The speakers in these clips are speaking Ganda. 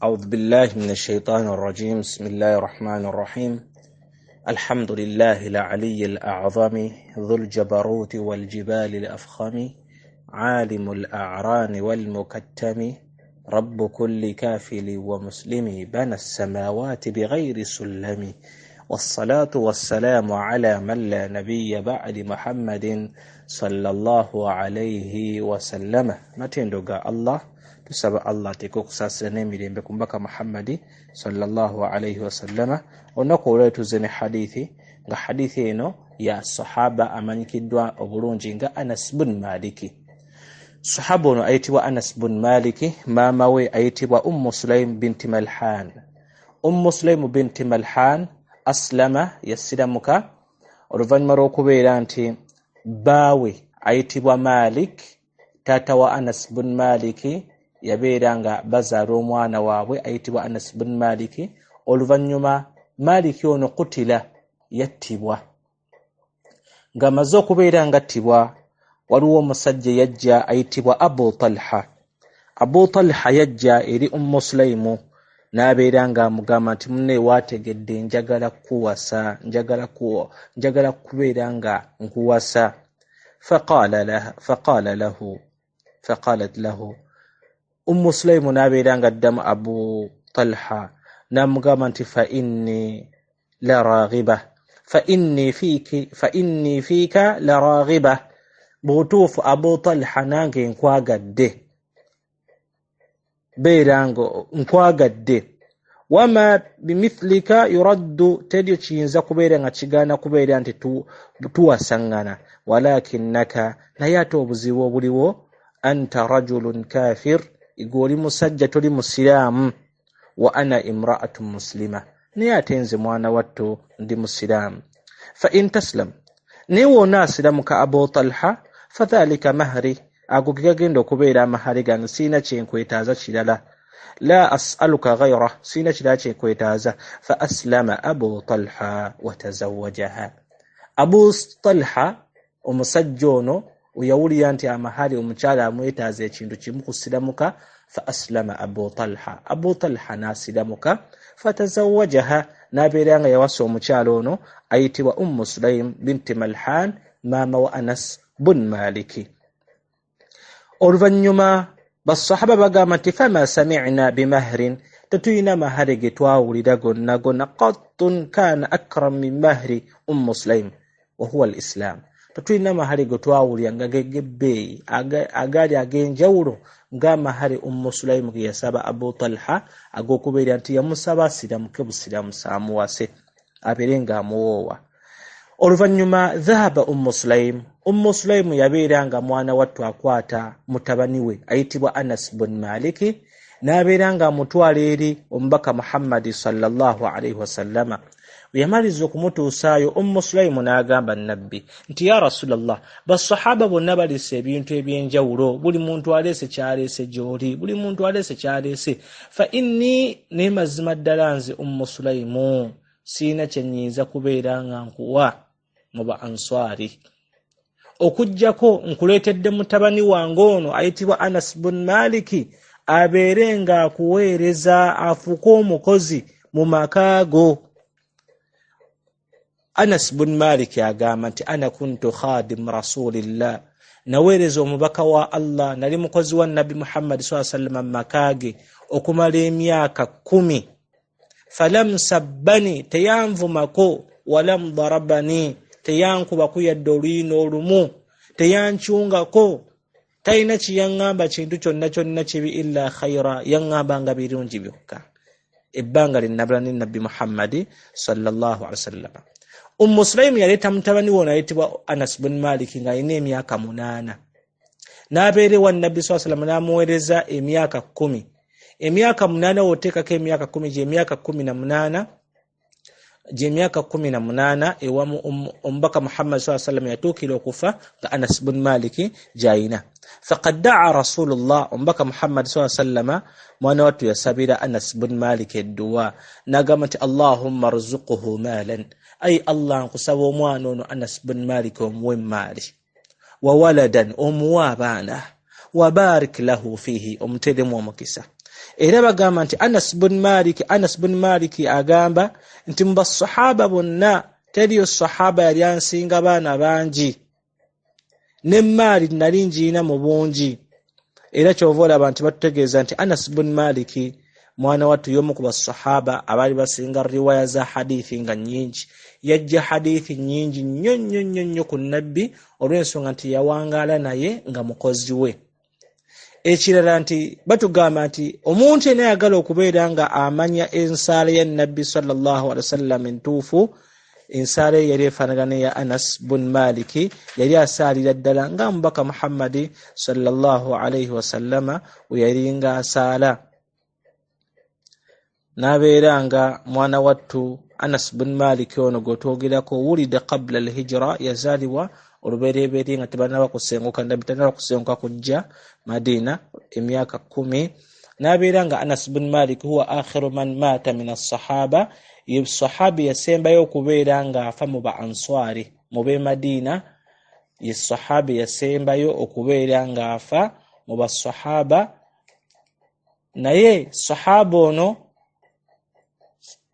أعوذ بالله من الشيطان الرجيم. بسم الله الرحمن الرحيم. الحمد لله العلي الأعظم ذو الجبروت والجبال الأفخم عالم الأعران والمكتم رب كل كافل ومسلم بنى السماوات بغير سلم والصلاة والسلام على من لا نبي بعد محمد صلى الله عليه وسلم. نتندق الله tusaba Allah tekokusasira n'emirembe ku mbaka Muhammadi sallallahu alayhi wa sallama. Olunaku olwo tuzene hadithi nga hadithi eno ya sahaba amanyikiddwa obulungi nga Anas bin Maliki. Sahaba ono ayitibwa Anas bin Maliki, maama we ayitibwa Sulaim binti Malhan. Sulaim binti Malhan aslama, yasiramuka oluvannyuma lw'okubeera nti baawe ayitibwa Malik, taata wa Anas bin Maliki yabeera nga bazaala omwana waabwe ayitibwa Anas bin Maliki. Oluvannyuma Maliki ono kutila, yattibwa. Nga amaze okubeera nga attibwa, waliwo omusajja yajja ayitibwa Abu Talha. Abu Talha yajja eri Sulaimu n'abeera nga amugamba nti munne waategedde njagala kuwasa, njagala kubeera nga nkuwasa. فقالت له Sulaimu n'abeera nga addamu Abu Talha n'amugamba nti fa inni fiika la raghiba, butuufu Abu Talha nange nkwagadde, beera nga nkwagadde. Wama bimithlika yuraddu, tedyo kiyinza kubeera nga kigaana kubeera nti tuwasaŋŋana, walakinnaka, naye ate obuzibu obuliwo, anta rajulun kafir, igoli musajja toli musiraamu, wa ana imra'atun muslima, naye ate nze mwana wattu ndi musiraamu. Fa in taslam, naye wona asiramuka Abu Talha, fadhalika mahri, ago gagenda okubeera amahari gange, siina kyenkwetaaza kirala. La as'aluka ghayra, siina kirala kyenkwetaaza. Fa aslama Abu Talha wa tazawwajaha. Abu Talha omusajja ono uyawulira nti amahari omukyala amwetaaza ekintu kimu kusiramuka. Fa aslama Abu Talha, Abu Talha n'asiramuka. Fatazawwajaha, n'abeera nga yawasa omukyala ono ayitibwa Sulaim binti Malhan, maama wa Anas bin Maliki. Oluvannyuma basahaba bagamba nti fama sami'na bimahrin, tetulina mahari ge twawulira gonna gonna qattun kana akram min mahri Sulaim wa huwa al-Islam. Tetulina mahari ge twawulira nga gebbeeyi agaali ag'enjawulo nga mahari Sulaim ge yasaba Abu Talha, ag'okubeera nti yamusaba asiramuke busiramu saamuwase abeere nga amuwoowa. Oluvannyuma dhahaba Sulaim, Sulaim yabeera nga mwana wattu akwata mutabani we ayitibwa Anas bin Maliki, n'abeera nga amutwala eri omubaka Muhammadi sallallahu alayhi wasallama. Yamaliza okumutuusaayo, Sulaimu n'agamba nabbi nti ya Rasulallah, basahaba bonna balese ebintu ebyenjawulo, buli muntu alese kyalese gy'oli, buli muntu alese kyalese. Fa inni, ne mazima ddala nze Sulaimu siina kyennyinza kubeera nga nkuwa mu ba answari, okujjako nkuleetedde mutabani wange ono ayitibwa Anas bin Maliki abeere nga akuweereza, afuuke omukozi mu makaago. Anas bin Malik agamba nti ana kuntu khadim rasulillah, naweereza omubaka wa Allah, nali mukozi wa Nabi Muhammad sallallahu alayhi wasallam makaage okumala emyaka 10. Falam sabbani, teyanvumako, walam darabani, teyankubako yadde oluyina olumu, teyankyungako, talina kiyaŋŋamba kintu kyonna kibi illa khayra, yaŋŋambanga birungi byokka. Ebbanga linnabula ne Nabi Muhammad sallallahu alayhi wasallam. Sulaim yaleeta mutabani we ayitibwa Anas bin Malik nga alina emyaka 8, n'abeera ewa Nabbi sallallahu alayhi wasallam n'amuweereza emyaka 10. Emyaka 8 oteekako emyaka 10 gy'emyaka 18, gy'emyaka 18 ewamu omubaka Muhammad sallallahu alayhi wasallam yatuukira okufa nga Anas bin Malik gy'alina. Faqad da'a Rasulullah, omubaka Muhammad sallallahu alayhi wasallam mwana wattu yasabira Anas bin Malik edduwa, n'agamba nti Allahumma rzuqhu malan, ay Allah nkusaba omwana ono Anas bin Malik omuwe maali, wa waladan omuwe abaana, wa barik lahu fihi omuteremu omukisa, era bagamba nti Anas bin Malik agamba nti mu basahaba bonna teriyo sahaba yali ansinga baana bangi ne maali nali njiina mu bungi. Era kyova olaba nti batutegeeza nti Anas bin Malik mwana wattu y'omu ku basahaba abaali basinga riwaya za hadithi nga nnyingi. Yajja hadithi nnyingi nnyo ku nabbi olw'ensonga nti yawangaala naye nga mukozi we. Ekirala nti batugamba nti omuntu yenna ayagala okubeera nga amanya ensaala ya nabbi sallallahu alaihi wasallam entuufu, ensaala yali efaanagana ya Anas bin Malik, yali asaalira ddala nga mubaka Muhammadi sallallahu alaihi wasallama we yali nga asaala. N'abeera nga mwana wattu Anas bin Malik ono gwetwogerako wulida qabla al-hijra, yazaalibwa olubereberye nga tebanaba kusenguka nabbi tanaba kusenguka kujja Madina emyaka 10. N'abeera nga Anas bin Malik huwa akhiru man mata min as-sahaba, ye sahabi yasembayo okubeera nga afa mu ba answari mu be Madina. Ye sahabi yasembayo okubeera nga afa mu ba sahaba, naye sahaba ono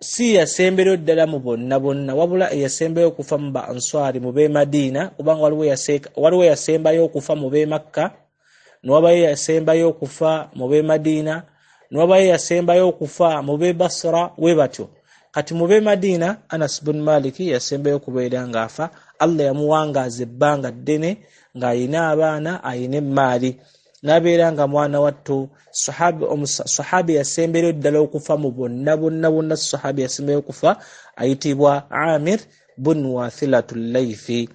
si yasembero ddala mu bonna wabula yasembayo okufa mu ba answari mu be Madina, kubanga waliwo yasembayo okufa mu be Makka, n'wabayo yasembayo okufa mu be Madina, n'wabayo yasembayo okufa mu be Basra, we batyo. Kati mu be Madina Anas bin Malik yasembayo okubeera nga afa. Allah yamuwangaaza ebbanga ddene ng'ayina abaana ayina emaali. N'abeera nga mwana wattu sahabi yasembera ddala okufa mu bonna sahabi yasembayo okufa ayitibwa Amir bin Wathilatul Laythi.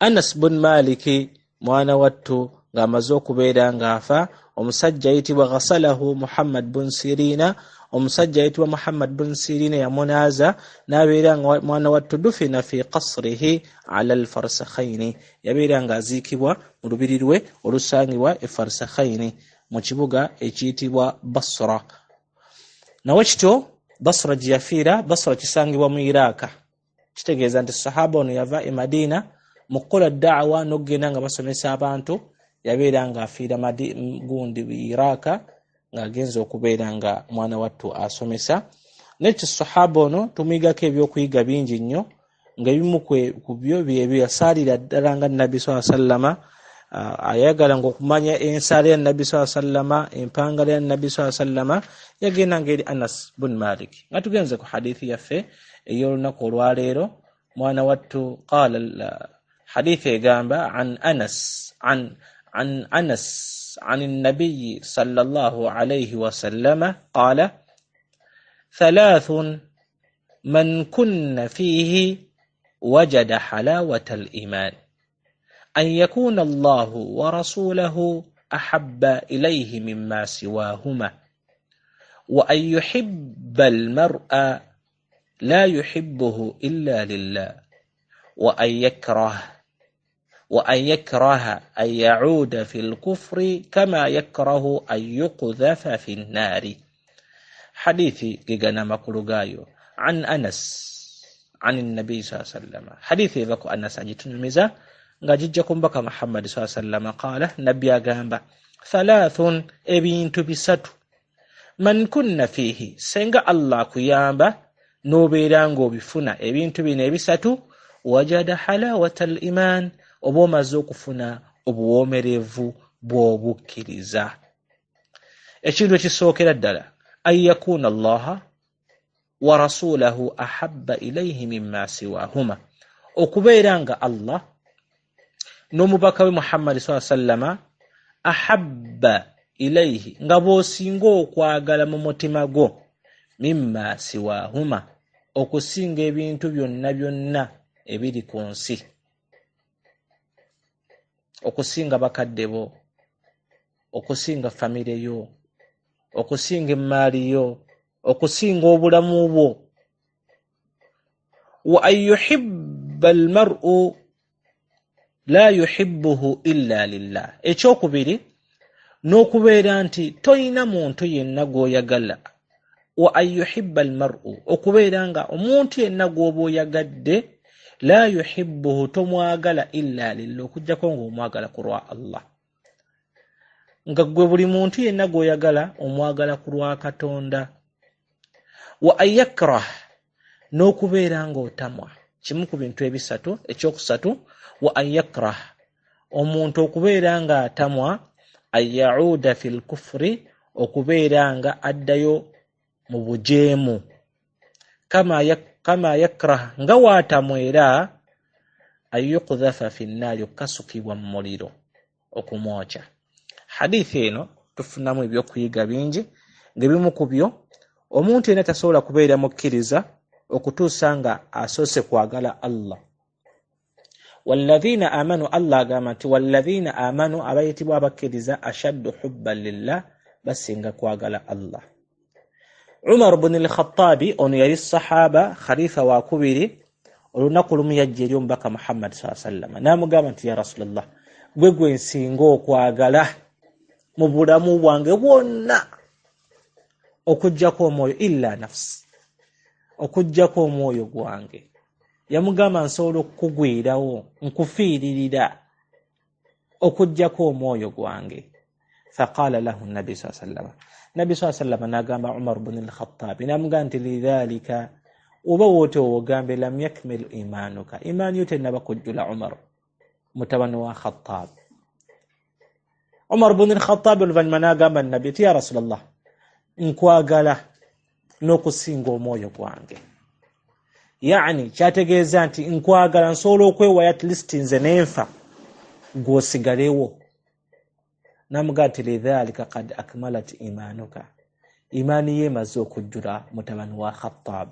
Anas bin Malik mwana wattu ng'amaze okubeera nga afa, omusajja ayitibwa ghasalahu Muhammad bin Sirina. Omusajja ayitibwa Muhammad bin Sirina yamunaaza, n'abeera nga mwana wattu dufina fi qasrihi ala al-farsakhaini, yabeera nga aziikibwa mu lubiri lwe olusangibwa e Farsakhaini mu kibuga ekiyitibwa Basra. Nawe kityo Basra gye yafiira, Basra kisangibwa mu Iraq. Kitegeeza nti sahaba ono yava e Madina mu kukola da'wa n'okugenda nga basomesa abantu, yabeera nga afiira gundi Iraq ng'agenza okubeera nga mwana wattu asomesa. Nekyo sahaba ono tumwigako ebyokuyiga bingi nnyo, nga ebimu ku byo byebyo yasaalira ddala nga Nabbi sallallahu alaihi wasallam, ayagala nga okumanya ensaala ya Nabbi sallallahu alaihi wasallam, empangala ya Nabbi sallallahu alaihi wasallam, yagenda ngeri Anas bin Malik. Nga tugenze ku hadithi yaffe ey'olunaku olwaleero, mwana wattu qala hadithi egamba an Anas عن النبي صلى الله عليه وسلم قال: 3 من كن فيه وجد حلاوة الإيمان أن يكون الله ورسوله أحب إليه مما سواهما، وأن يحب المرء لا يحبه إلا لله، وأن يكره أن يعود في الكفر كما يكره أن يقذف في النار. حديثي جيجانا مكروغايو عن أنس عن النبي صلى الله عليه وسلم. حديثي بكو أنس أجيتون المزا نجيجكم بك محمد صلى الله عليه وسلم قال نبي أغامبا 3 ebintu bisatu man kunna fihi senga Allah kuyamba nobeeranga obifuna ebintu bino ebisatu wajada halawatal iman, oba omaze okufuna obuwoomerevu bw'obukkiriza. Ekintu ekisookera ddala an yakuna allaha wa rasulahu ahabba ilayhi mimma siwahuma, okubeera nga Allah n'omubaka we Muhammad sallallahu alaihi wasallam ahabba ilayhi, nga bw'osinga okwagala mu mutima gwo, mimma siwahuma, okusinga ebintu byonna ebiri ku nsi, okusinga bakadde bo, okusinga famire yo, okusinga emaali yo, okusinga obulamu bwo. Wa an yuhibba almar'u la yuhibbuhu illa lillah, ekyokubiri n'okubeera nti toyina muntu yenna gw'oyagala. Wa an yuhibba almar'u, okubeera nga omuntu yenna gw'oba oyagadde, la yuhibbuhu, tomwagala illa lillah, okujjako ng'omwagala ku lwa Allah. nga gwe buli muntu yenna gw'oyagala omwagala ku lwa Katonda. Wa ayakrah, n'okubeera ng'otamwa. Kimu ku bintu ebisatu. Ekyokusatu, wa ayakrah, omuntu okubeera ng'atamwa ayauda fil kufri, okubeera nga addayo mu bujeemu. Kama yakrah, nga waatamwera ayuqdhafa fi nnaari, okukasukibwa mu muliro okumwokya. Hadithi eno tufunamu ebyokuyiga bingi, ng'ebimu ku byo omuntu yenna tasobola kubeera mukkiriza okutuusa nga asoose kwagala Allah. Walladhina amanu, Allah agamba nti walladhina amanu, abayitibwa abakkiriza, ashaddu hubban lillah, basinga kwagala Allah. Umar ibn al-Khattabi, ono yali sahaba khalifa wa kubiri, olunaku lumu yajja eri omubaka Muhammad sallallahu alaihi wasallam n'amugamba nti ya Rasulullah, gwe nsinga okwagala mu bulamu bwange bwonna okujjako omwoyo, illa nafsi, okujjako omwoyo gwange. Yamugamba nsobola okukugwirawo, nkufiiririra okujjako omwoyo gwange. Faqala lahu nabi sallallahu alaihi wasallam, nabi sallallahu alaihi wasallam n'agamba Umar ibn al-Khattab, n'amugamba nti lidhalika, oba wote ogambe lam yakmil imanuka, imaani yo tennaba kujjula Umar mutabani wa Khattab. Umar ibn al-Khattab oluvannyuma n'agamba nabi ti ya Rasulullah, nkwagala n'okusinga omwoyo gwange. Yani kyategeeza nti nkwagala, nsobola okwewaya at least nze n'enfa gw'osigalewo. N'amugamba nti lidhalika qad akmalat imanuka, imaani ye emaze okujjula mutabani wa Khattab.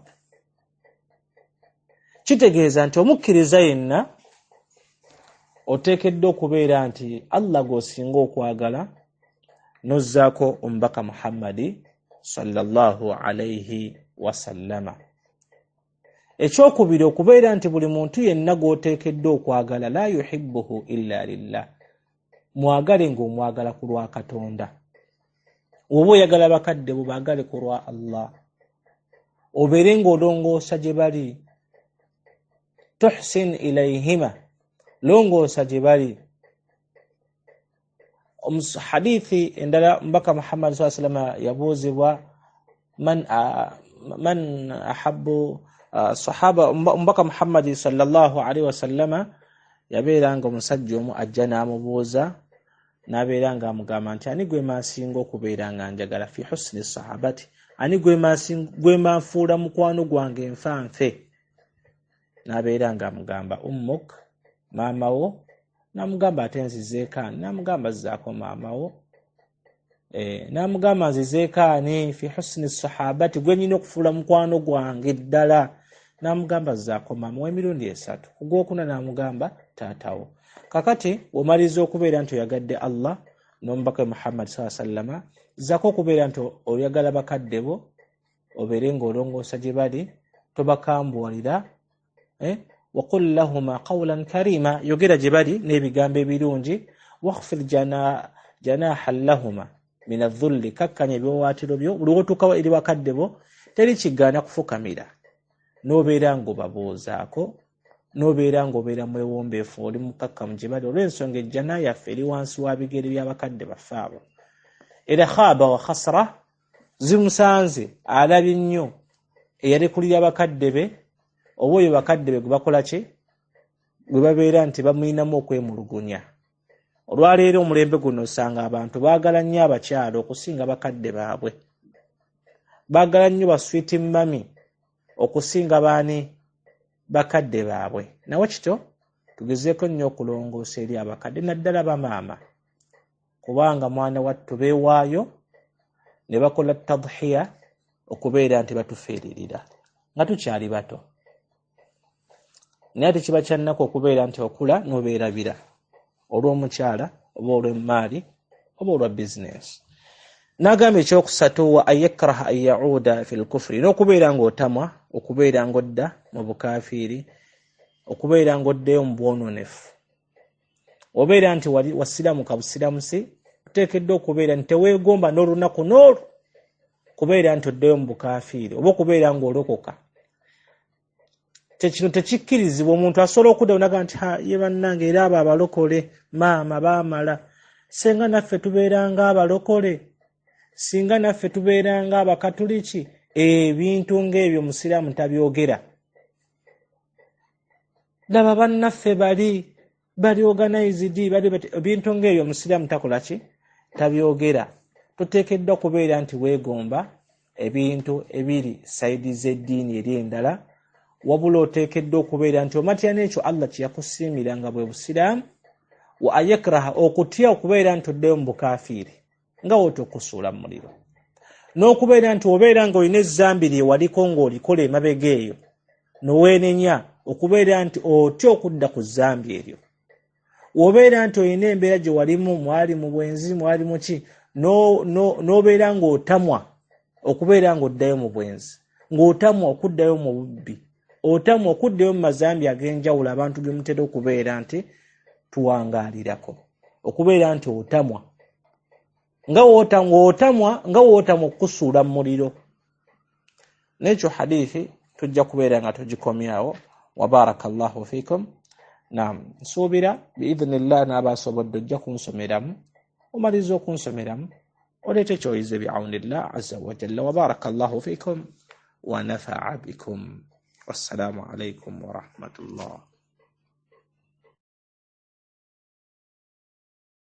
Kitegeeza nti omukkiriza yenna oteekeddwa okubeera nti Allah gw'osinga okwagala, n'ozzaako omubaka Muhammadi sallallahu alayhi wasallama. Ekyokubiri, okubeera nti buli muntu yenna gw'oteekeddwa okwagala, la yuhibbuhu illa lillah, mwagale ng'omwagala ku lwa Katonda. Oba oyagala bakadde bo, baagale ku lwa Allah. Obeere ng'olongoosa gye bali, tuhsin ilayhima, longoosa gye bali. Hadithi endala mbaka Muhammad sallallahu alaihi wasallam yabuuzibwa man ahabbu sahaba, mbaka Muhammad sallallahu alaihi wasallam yabeeranga omusajja omu ajja n'amubuuza, n'abeeranga amugamba nti ani gwe maasinga okubeera nga njagala, fi husni sahabati, ani gwe manfuula mukwano gwange nfanfe. N'abeeranga amugamba ummuk, maama wo. N'amugamba ate nzizeekaani, n'amugamba zzaako maama wo. N'amugamba nzizeekaani fi husni sahabati, gwe nyina okufuula mukwano gwange ddala. N'amugamba zzaako maama wo, emirundi esatu. Ku gwokuna n'amugamba taatawo. Kakati omaliza okubeera nti oyagadde Allah n'omubaka Muhammad sallallahu alaihi wasallam, zzaako okubeera nti oyagala bakadde bo, obeere ng'olongoosa gye bali, tobakambuwalira. Waqul lahuma qawlan karima, yogera gye bali n'ebigambo ebirungi. Wakhfir janaha lahuma min adh-dhulli, kakkanya ebiwawaatiro byo, buli wotuuka eri bakadde bo teri kigaana kufukamira. N'obeera ng'obabuuzaako, n'obeera ng'obeera mwewombeefu, oli mukakkamu gye bali, olw'ensonga ejjana yaffe eri wansi wa bigere by'abakadde baffe abo. Era khaba wa khasra, zimusanze alabye nnyo eyalekulira bakadde be, oba oyo bakadde be gwe bakola ki, gwe babeera nti bamuyinamu okwemulugunya. Olwaleero omulembe guno osanga abantu baagala nnyo abakyala okusinga bakadde baabwe, baagala nnyo baswiti mami okusinga baani, bakadde baabwe. Nawe kityo tugezeeko nnyo okulongoosa eri abakadde, naddala bamaama, kubanga mwana wattu beewaayo ne bakola tadhiya okubeera nti batufiiririra nga tukyali bato. Naye tekiba kyannako okubeera nti okula n'obeerabira olw'omukyala oba olw'emmaali oba olwa bizinesi. N'agamba ekyokusatu, wa ayakraha an yauda fil kufri, n'okubeera ng'otamwa, okubeera ng'odda mu bukaafiiri, okubeera ng'oddeyo mu bwononefu. Obeera nti wali wasiramuka busiramusi, oteekeddwa okubeera nti teweegomba n'olunaku n'olwo kubeera nti oddeyo mu bukaafiiri, oba okubeera ng'olokoka. Kino tekikkirizibwa. Omuntu asobola okuddayo n'agamba nti ye bannange era abo abalokole maama baamala. senga naffe tubeeranga abalokole, singa naffe tubeeranga abakatuliki, ebintu ng'ebyo musiraamu tabyogera. Laba bannaffe bali organized, ebintu ng'ebyo musiraamu takola ki? Tabyogera. Tuteekeddwa kubeera nti weegomba ebintu ebiri sayidi z'eddiini eri endala, wabula oteekeddwa okubeera nti omatya n'ekyo Allah kye yakusiimiranga bwe busiraamu, wa ayakraha okutya okubeera nti oddeyo mu bukaafiiri nga wooti okusuula mu muliro, n'okubeera nti obeera nga olina ezzambi lye waliko ng'olikola emabega eyo noweenenya, okubeera nti otya okudda ku zzambi eryo. Wobeera nti olina embeera gye walimu, mwali mu bwenzi, mwali mu ki, n'obeera ng'otamwa okubeera ng'oddayo mu bwenzi, ng'otamwa okuddayo mu bubbi, otamwa okuddayo mu mazambi ag'enjawulo abantu ge mutera okubeera nti tuwangaalirako, okubeera nti otamwa nga wootamwa okukusuula mu muliro. N'ekyo hadithi tujja kubeera nga tugikomyawo. Wa barakallahu fikum. Naam, nsuubira biidhnillah n'abaasobodde ojja kunsomeramu, omaliza okunsomeramu oleete kyoyize bi'awnillah azza wa jalla. Wa barakallahu fikum wa nafa'a bikum. Wassalamu alaykum wa rahmatullah.